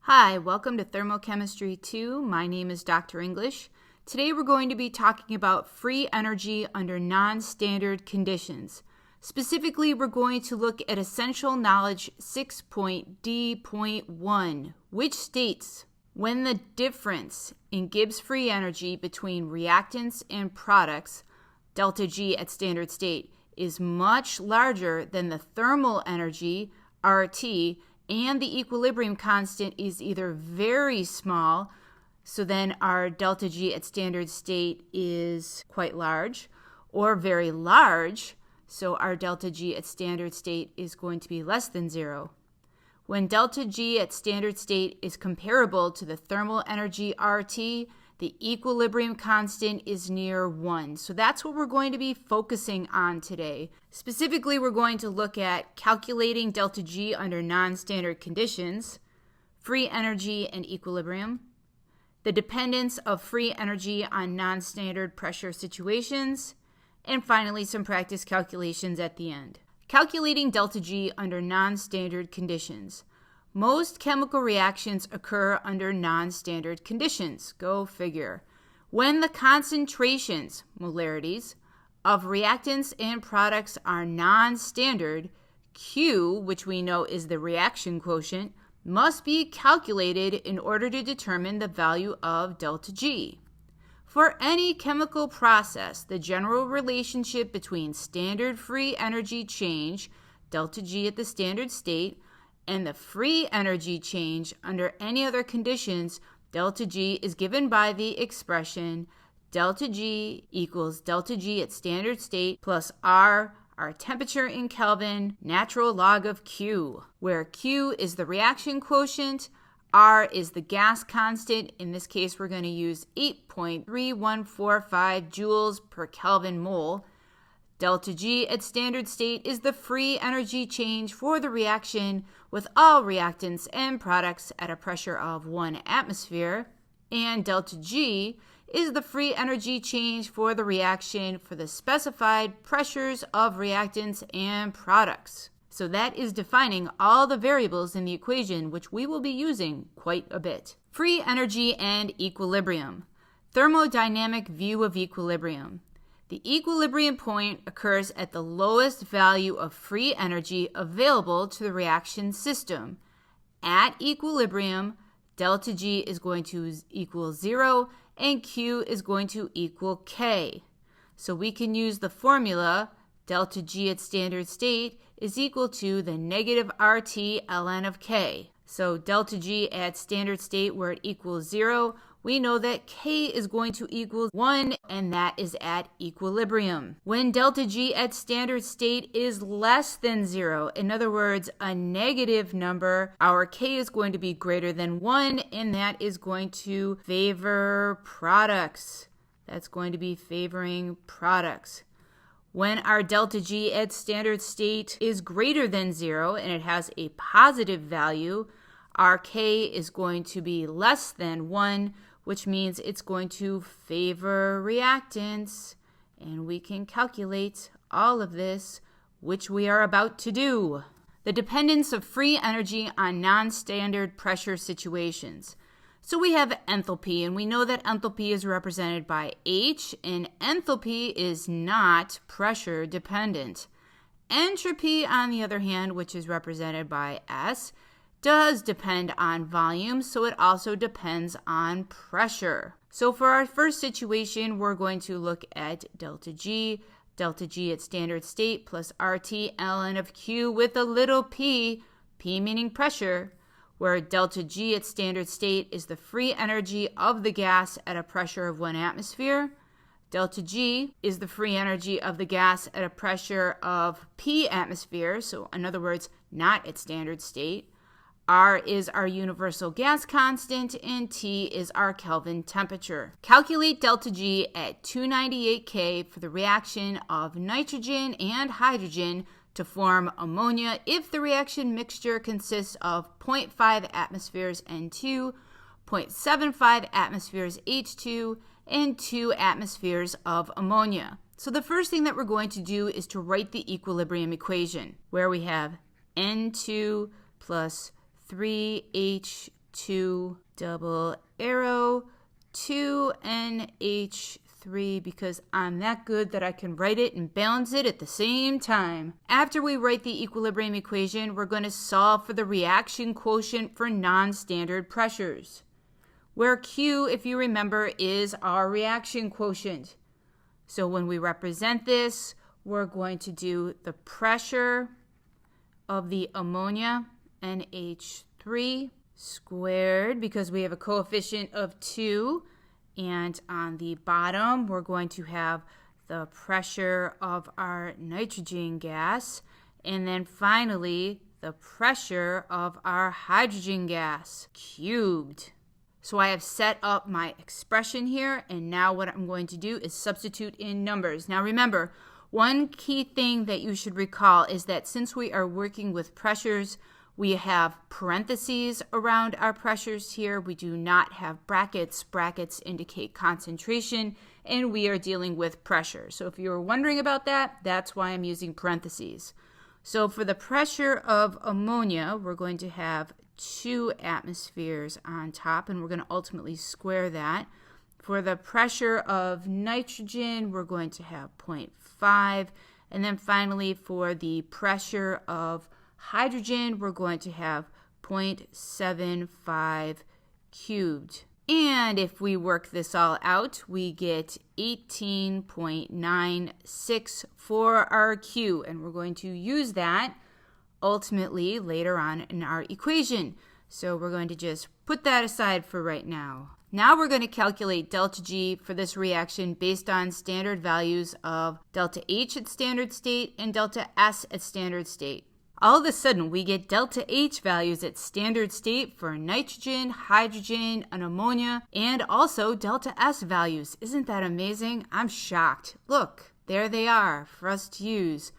Hi, welcome to Thermochemistry 2. My name is Dr. English. Today we're going to be talking about free energy under non-standard conditions. Specifically, we're going to look at Essential Knowledge 6.D.1, which states, when the difference in Gibbs free energy between reactants and products, delta G at standard state, is much larger than the thermal energy, RT, and the equilibrium constant is either very small, so then our delta G at standard state is quite large, or very large, so our delta G at standard state is going to be less than 0. When delta G at standard state is comparable to the thermal energy RT, the equilibrium constant is near 1. So that's what we're going to be focusing on today. Specifically, we're going to look at calculating delta G under non-standard conditions, free energy and equilibrium, the dependence of free energy on non-standard pressure situations, and finally some practice calculations at the end. Calculating delta G under non-standard conditions. Most chemical reactions occur under non-standard conditions. Go figure. When the concentrations, molarities, of reactants and products are non-standard, Q, which we know is the reaction quotient, must be calculated in order to determine the value of delta G. For any chemical process, the general relationship between standard free energy change, delta G at the standard state, and the free energy change under any other conditions, delta G, is given by the expression delta G equals delta G at standard state plus R, our temperature in Kelvin, natural log of Q, where Q is the reaction quotient, R is the gas constant. In this case, we're going to use 8.3145 joules per Kelvin mole. Delta G at standard state is the free energy change for the reaction with all reactants and products at a pressure of 1 atmosphere, and delta G is the free energy change for the reaction for the specified pressures of reactants and products. So that is defining all the variables in the equation, which we will be using quite a bit. Free energy and equilibrium. Thermodynamic view of equilibrium. The equilibrium point occurs at the lowest value of free energy available to the reaction system. At equilibrium, delta G is going to equal 0 and Q is going to equal K. So we can use the formula delta G at standard state is equal to the negative RT ln of K. So delta G at standard state, where it equals 0, we know that K is going to equal 1, and that is at equilibrium. When delta G at standard state is less than 0, in other words, a negative number, our K is going to be greater than 1, and that is going to favor products. That's going to be favoring products. When our delta G at standard state is greater than 0 and it has a positive value, our K is going to be less than 1, which means it's going to favor reactants. And we can calculate all of this, which we are about to do. The dependence of free energy on non-standard pressure situations. So we have enthalpy, and we know that enthalpy is represented by H, and enthalpy is not pressure dependent. Entropy, on the other hand, which is represented by S, does depend on volume, so it also depends on pressure. So for our first situation, we're going to look at delta G at standard state plus RT ln of Q with a little p meaning pressure, where delta G at standard state is the free energy of the gas at a pressure of 1 atmosphere. Delta G is the free energy of the gas at a pressure of P atmospheres, so in other words, not at standard state. R is our universal gas constant, and T is our Kelvin temperature. Calculate delta G at 298 K for the reaction of nitrogen and hydrogen to form ammonia if the reaction mixture consists of 0.5 atmospheres N2, 0.75 atmospheres H2, and 2 atmospheres of ammonia. So the first thing that we're going to do is to write the equilibrium equation, where we have N2 plus 3H2 2 double arrow 2NH3 because I'm that good that I can write it and balance it at the same time. After we write the equilibrium equation, we're going to solve for the reaction quotient for non-standard pressures, where Q, if you remember, is our reaction quotient. So when we represent this, we're going to do the pressure of the ammonia, NH3, squared, because we have a coefficient of 2. And on the bottom, we're going to have the pressure of our nitrogen gas. And then finally, the pressure of our hydrogen gas, cubed. So I have set up my expression here, and now what I'm going to do is substitute in numbers. Now remember, one key thing that you should recall is that since we are working with pressures, we have parentheses around our pressures here. We do not have brackets. Brackets indicate concentration, and we are dealing with pressure. So if you're wondering about that, that's why I'm using parentheses. So for the pressure of ammonia, we're going to have 2 atmospheres on top, and we're going to ultimately square that. For the pressure of nitrogen, we're going to have 0.5. And then finally, for the pressure of hydrogen, we're going to have 0.75 cubed. And if we work this all out, we get 18.96 for our Q. And we're going to use that ultimately later on in our equation. So we're going to just put that aside for right now. Now we're going to calculate delta G for this reaction based on standard values of delta H at standard state and delta S at standard state. All of a sudden, we get delta H values at standard state for nitrogen, hydrogen, and ammonia, and also delta S values. Isn't that amazing? I'm shocked. Look, there they are for us to use.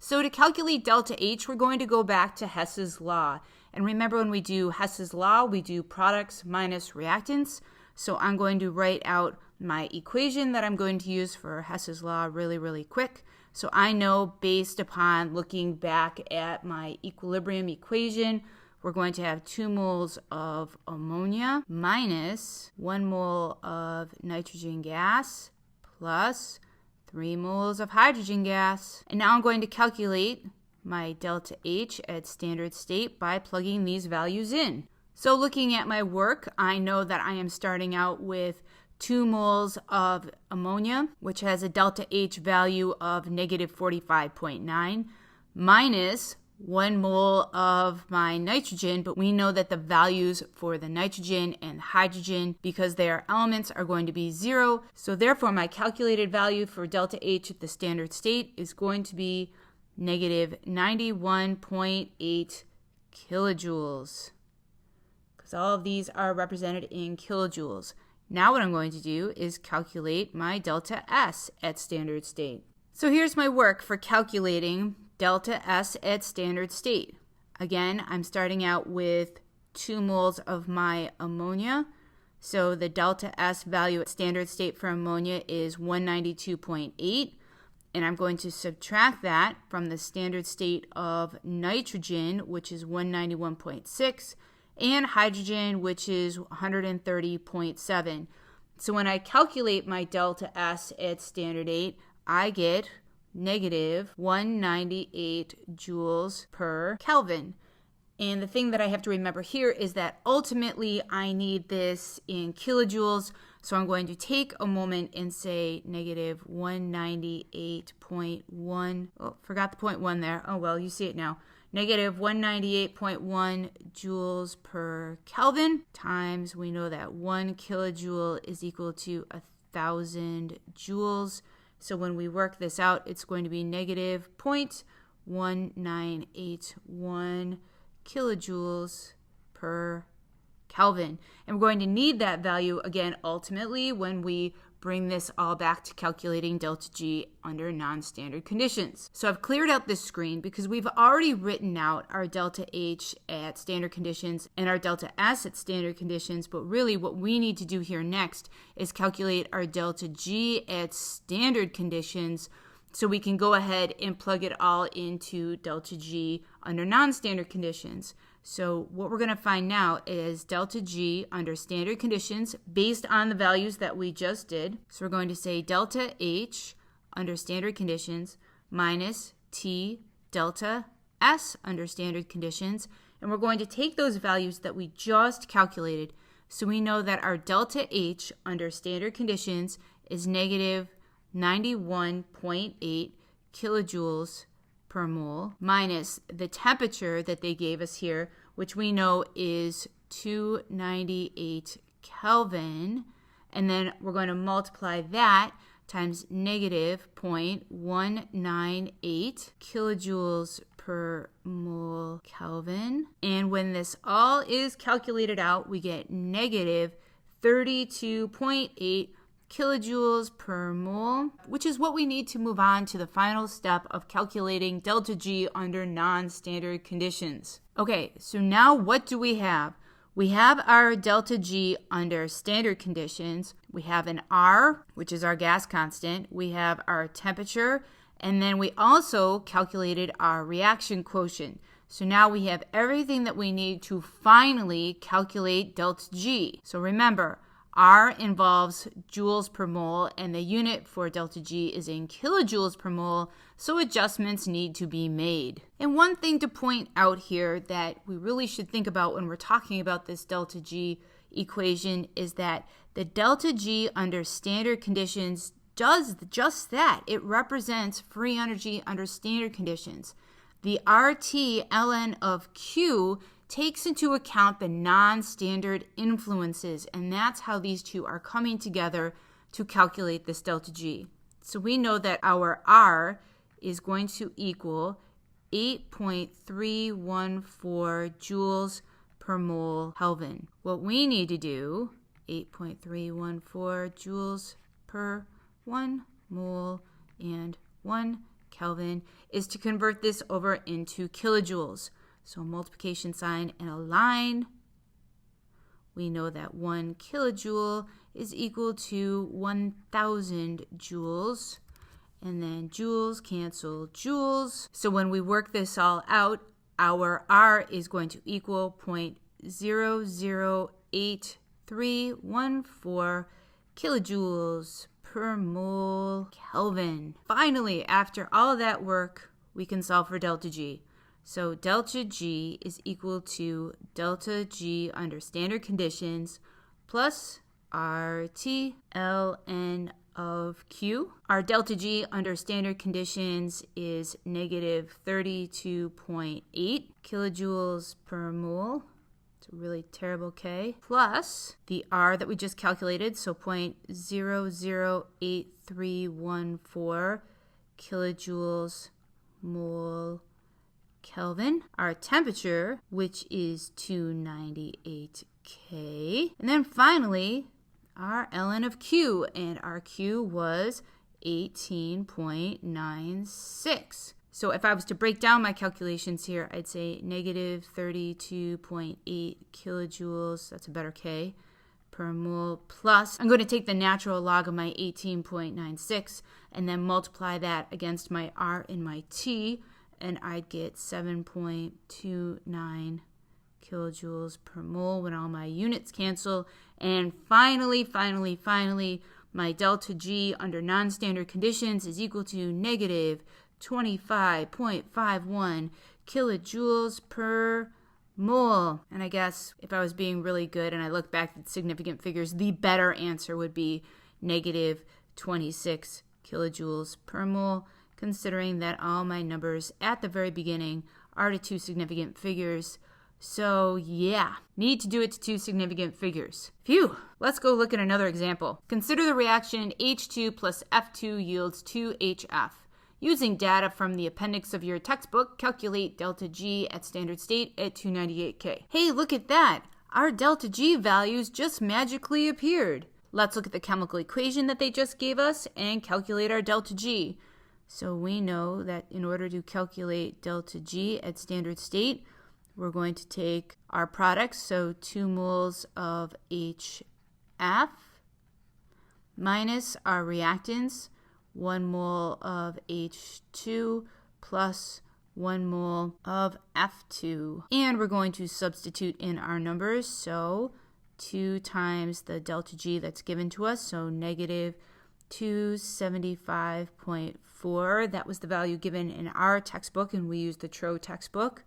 So to calculate delta H, we're going to go back to Hess's law. And remember, when we do Hess's law, we do products minus reactants. So I'm going to write out my equation that I'm going to use for Hess's law really quick. So I know based upon looking back at my equilibrium equation, we're going to have 2 moles of ammonia minus 1 mole of nitrogen gas plus 3 moles of hydrogen gas. And now I'm going to calculate my delta H at standard state by plugging these values in. So looking at my work, I know that I am starting out with 2 moles of ammonia, which has a delta H value of negative 45.9, minus 1 mole of my nitrogen, but we know that the values for the nitrogen and hydrogen, because they are elements, are going to be 0. So therefore, my calculated value for delta H at the standard state is going to be negative 91.8 kilojoules, because all of these are represented in kilojoules. Now what I'm going to do is calculate my delta S at standard state. So here's my work for calculating delta S at standard state. Again, I'm starting out with 2 moles of my ammonia. So the delta S value at standard state for ammonia is 192.8. And I'm going to subtract that from the standard state of nitrogen, which is 191.6. and hydrogen, which is 130.7. So when I calculate my delta S at standard 8, I get negative 198 joules per Kelvin. And the thing that I have to remember here is that ultimately I need this in kilojoules. So I'm going to take a moment and say negative 198.1. Oh, forgot the 0.1 there. Oh, well, you see it now. Negative 198.1 joules per Kelvin times, we know that 1 kilojoule is equal to 1,000 joules. So when we work this out, it's going to be negative 0.1981 kilojoules per Kelvin. And we're going to need that value again ultimately when we bring this all back to calculating delta G under non-standard conditions. So I've cleared out this screen because we've already written out our delta H at standard conditions and our delta S at standard conditions, but really what we need to do here next is calculate our delta G at standard conditions so we can go ahead and plug it all into delta G under non-standard conditions. So what we're going to find now is delta G under standard conditions based on the values that we just did. So we're going to say delta H under standard conditions minus T delta S under standard conditions. And we're going to take those values that we just calculated. So we know that our delta H under standard conditions is negative 91.8 kilojoules per mole minus the temperature that they gave us here, which we know is 298 Kelvin. And then we're going to multiply that times negative 0.198 kilojoules per mole Kelvin. And when this all is calculated out, we get negative 32.8 kilojoules per mole, which is what we need to move on to the final step of calculating delta G under non-standard conditions. Okay, so now what do we have? We have our delta G under standard conditions. We have an R, which is our gas constant. We have our temperature, and then we also calculated our reaction quotient. So now we have everything that we need to finally calculate delta G. So remember, R involves joules per mole, and the unit for delta G is in kilojoules per mole, so adjustments need to be made. And one thing to point out here that we really should think about when we're talking about this delta G equation is that the delta G under standard conditions does just that. It represents free energy under standard conditions. The RT ln of Q takes into account the non-standard influences, and that's how these two are coming together to calculate this delta G. So we know that our R is going to equal 8.314 joules per mole Kelvin. What we need to do, 8.314 joules per 1 mole and 1 Kelvin, is to convert this over into kilojoules. So multiplication sign and a line. We know that 1 kilojoule is equal to 1,000 joules. And then joules cancel joules. So when we work this all out, our R is going to equal 0.008314 kilojoules per mole Kelvin. Finally, after all of that work, we can solve for delta G. So delta G is equal to delta G under standard conditions plus RT ln of Q. Our delta G under standard conditions is negative 32.8 kilojoules per mole. It's a really terrible K. Plus the R that we just calculated, so 0.008314 kilojoules mole Kelvin. Our temperature, which is 298 K. And then finally, our ln of Q, and our Q was 18.96. So if I was to break down my calculations here, I'd say negative 32.8 kilojoules, that's a better K, per mole, plus, I'm going to take the natural log of my 18.96 and then multiply that against my R and my T, and I'd get 7.29 kilojoules per mole when all my units cancel. And finally, my delta G under non-standard conditions is equal to negative 25.51 kilojoules per mole. And I guess if I was being really good and I look back at significant figures, the better answer would be negative 26 kilojoules per mole, considering that all my numbers at the very beginning are to two significant figures. So yeah, need to do it to two significant figures. Phew! Let's go look at another example. Consider the reaction H2 plus F2 yields 2HF. Using data from the appendix of your textbook, calculate delta G at standard state at 298 K. Hey, look at that! Our delta G values just magically appeared. Let's look at the chemical equation that they just gave us and calculate our delta G. So we know that in order to calculate delta G at standard state, we're going to take our products, so 2 moles of HF, minus our reactants, 1 mole of H2 plus 1 mole of F2. And we're going to substitute in our numbers. So 2 times the delta G that's given to us, so negative 275.4. That was the value given in our textbook, and we used the TRO textbook.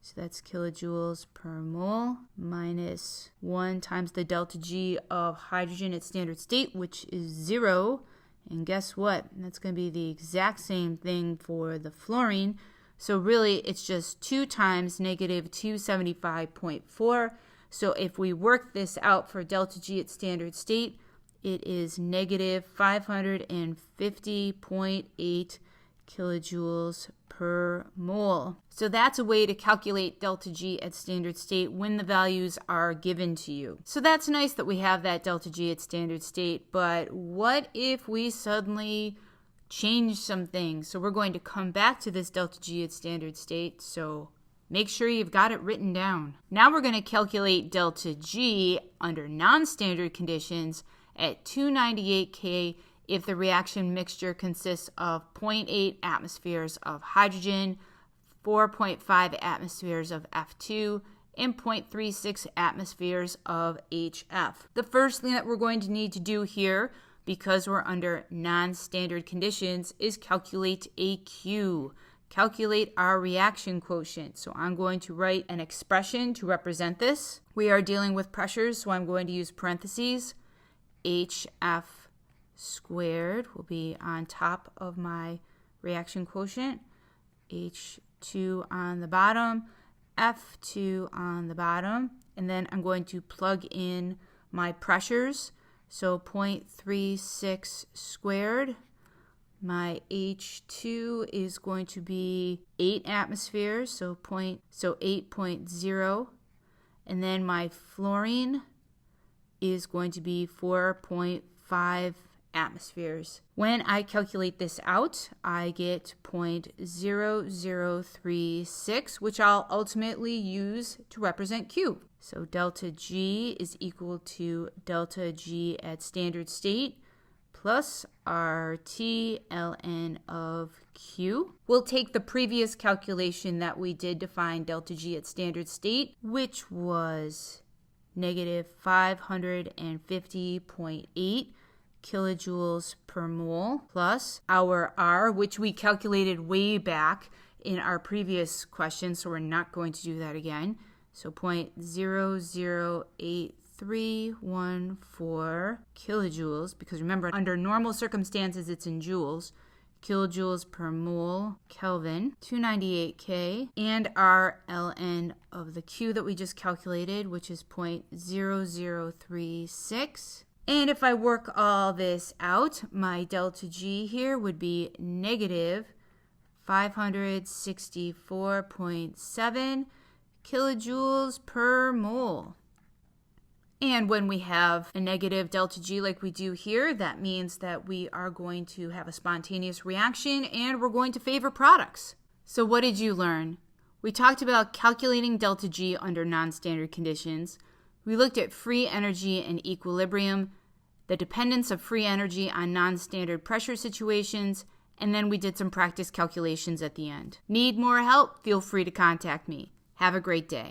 So that's kilojoules per mole minus 1 times the delta G of hydrogen at standard state, which is 0. And guess what? That's going to be the exact same thing for the fluorine. So really, it's just 2 times negative 275.4. So if we work this out for delta G at standard state, it is negative 550.8 kilojoules per mole. So that's a way to calculate delta G at standard state when the values are given to you. So that's nice that we have that delta G at standard state, but what if we suddenly change some things? So we're going to come back to this delta G at standard state, so make sure you've got it written down. Now we're going to calculate delta G under non-standard conditions at 298 K if the reaction mixture consists of 0.8 atmospheres of hydrogen, 4.5 atmospheres of F2, and 0.36 atmospheres of HF. The first thing that we're going to need to do here, because we're under non-standard conditions, is calculate a Q. Calculate our reaction quotient. So I'm going to write an expression to represent this. We are dealing with pressures, so I'm going to use parentheses. HF squared will be on top of my reaction quotient. H2 on the bottom, F2 on the bottom, and then I'm going to plug in my pressures. So 0.36 squared. My H2 is going to be 8 atmospheres, so 8.0. And then my fluorine is going to be 4.5 atmospheres. When I calculate this out, I get 0.0036, which I'll ultimately use to represent Q. So delta G is equal to delta G at standard state plus RT ln of Q. We'll take the previous calculation that we did to find delta G at standard state, which was negative 550.8 kilojoules per mole, plus our R, which we calculated way back in our previous question, so we're not going to do that again. So 0.008314 kilojoules, because remember, under normal circumstances, it's in joules. Kilojoules per mole Kelvin, 298 K, and our ln of the Q that we just calculated, which is 0.0036. And if I work all this out, my delta G here would be negative 564.7 kilojoules per mole. And when we have a negative delta G like we do here, that means that we are going to have a spontaneous reaction and we're going to favor products. So what did you learn? We talked about calculating delta G under non-standard conditions. We looked at free energy and equilibrium, the dependence of free energy on non-standard pressure situations, and then we did some practice calculations at the end. Need more help? Feel free to contact me. Have a great day.